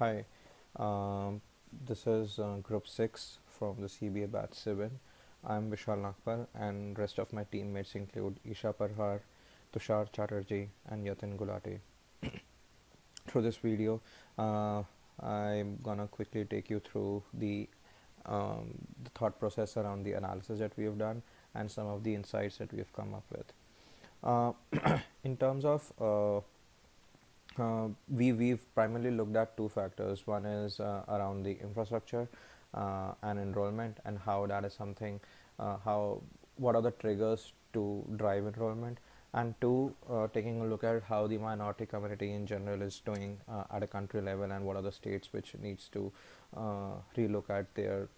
Hi, um, this is Group 6 from the CBA Batch 7. I'm Vishal Nagpal, and rest of my teammates include Isha Parhar, Tushar Chatterjee, and Yatin Gulati. Through this video, uh, I'm gonna quickly take you through the thought process around the analysis that we have done and some of the insights that we have come up with. Uh, in terms of we've primarily looked at two factors. One is around the infrastructure and enrollment, and how that is something, how what are the triggers to drive enrollment, and two, taking a look at how the minority community in general is doing at a country level, and what are the states which needs to relook at their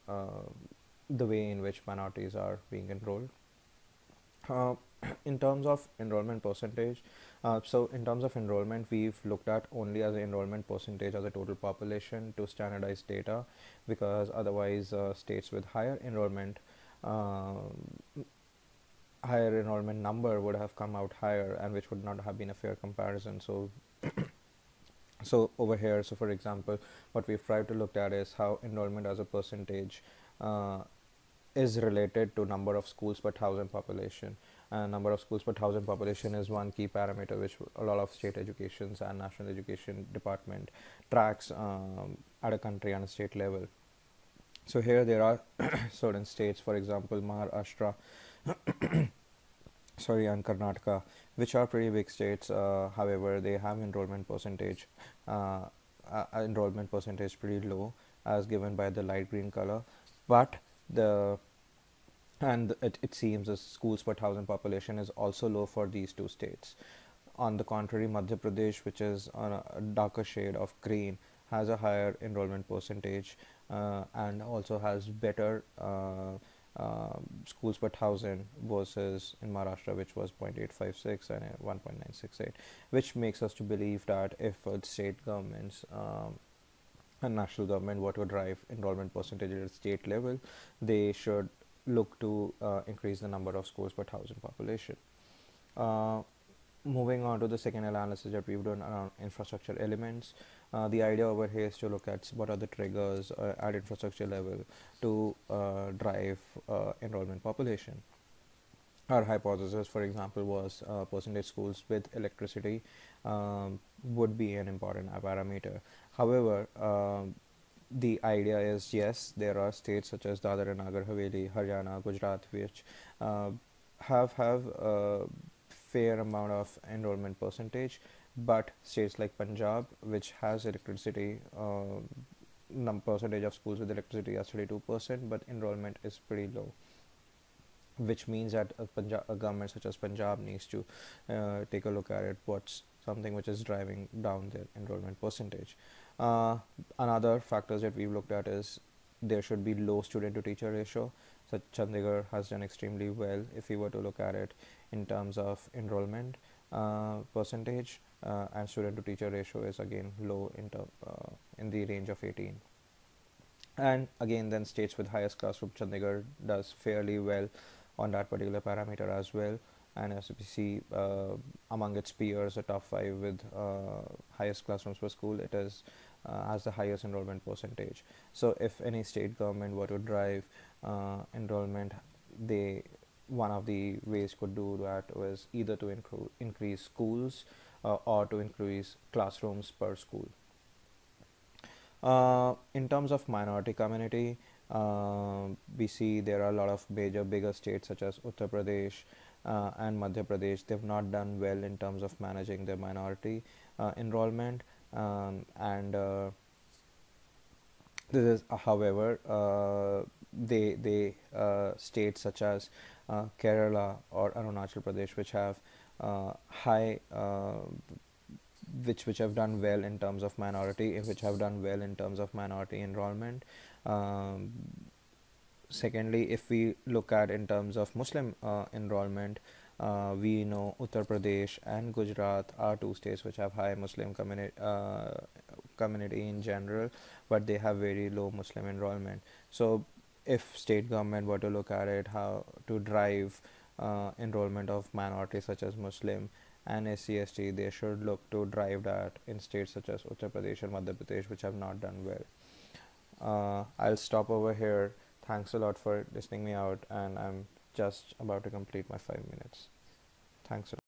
the way in which minorities are being enrolled. Uh, in terms of enrollment percentage, so in terms of enrollment, we've looked at only as the enrollment percentage as a total population to standardize data, because otherwise states with uh, higher enrollment number would have come out higher, and which would not have been a fair comparison. So over here, so for example, what we've tried to look at is how enrollment as a percentage uh, is related to number of schools per thousand population. Number of schools per thousand population is one key parameter which a lot of state educations and national education department tracks at a country and a state level. So here there are certain states, for example, Maharashtra, sorry, and Karnataka, which are pretty big states. However, they have uh, enrollment percentage pretty low, as given by the light green color, but the it seems the schools per thousand population is also low for these two states. On the contrary, Madhya Pradesh, which is on a darker shade of green, has a higher enrollment percentage and also has better schools per thousand versus in Maharashtra, which was 0.856 and 1.968, which makes us to believe that if state governments and national government were to drive enrollment percentage at state level, they should look to increase the number of schools per thousand population. Uh, Moving on to the second analysis that we've done around infrastructure elements, the idea over here is to look at what are the triggers at infrastructure level to drive enrollment population. Our hypothesis, for example, was percentage schools with electricity would be an important parameter. However, the idea is, yes, there are states such as Dadar and Nagar Haveli, Haryana, Gujarat, which uh, have a fair amount of enrollment percentage, but states like Punjab, which has electricity, percentage of schools with electricity is 32%, but enrollment is pretty low, which means that a government such as Punjab needs to take a look at it. What's something which is driving down their enrollment percentage? Uh, Another factors that we've looked at is there should be low student to teacher ratio. So Chandigarh has done extremely well if we were to look at it in terms of enrollment percentage, and student to teacher ratio is again low in the range of 18. And again, then states with highest classroom, Chandigarh does fairly well on that particular parameter as well. And as we see among its peers, the top five with highest classrooms per school, it is has the highest enrollment percentage. So if any state government were to drive enrollment, they one of the ways could do that was either to increase schools or to increase classrooms per school. In terms of minority community, we see there are a lot of bigger states such as Uttar Pradesh and Madhya Pradesh. They've not done well in terms of managing their minority enrollment, and this is, however, they states such as Kerala or Arunachal Pradesh, which have high which have done well in terms of minority, which have done well in terms of minority enrollment. Um, Secondly, if we look at in terms of Muslim enrollment, we know Uttar Pradesh and Gujarat are two states which have high Muslim community in general, but they have very low Muslim enrollment. So, if state government were to look at it, how to drive enrollment of minorities such as Muslim, and SC/ST, they should look to drive that in states such as Uttar Pradesh and Madhya Pradesh, which have not done well. I'll stop over here. Thanks a lot for listening me out, and I'm just about to complete my 5 minutes. Thanks a lot.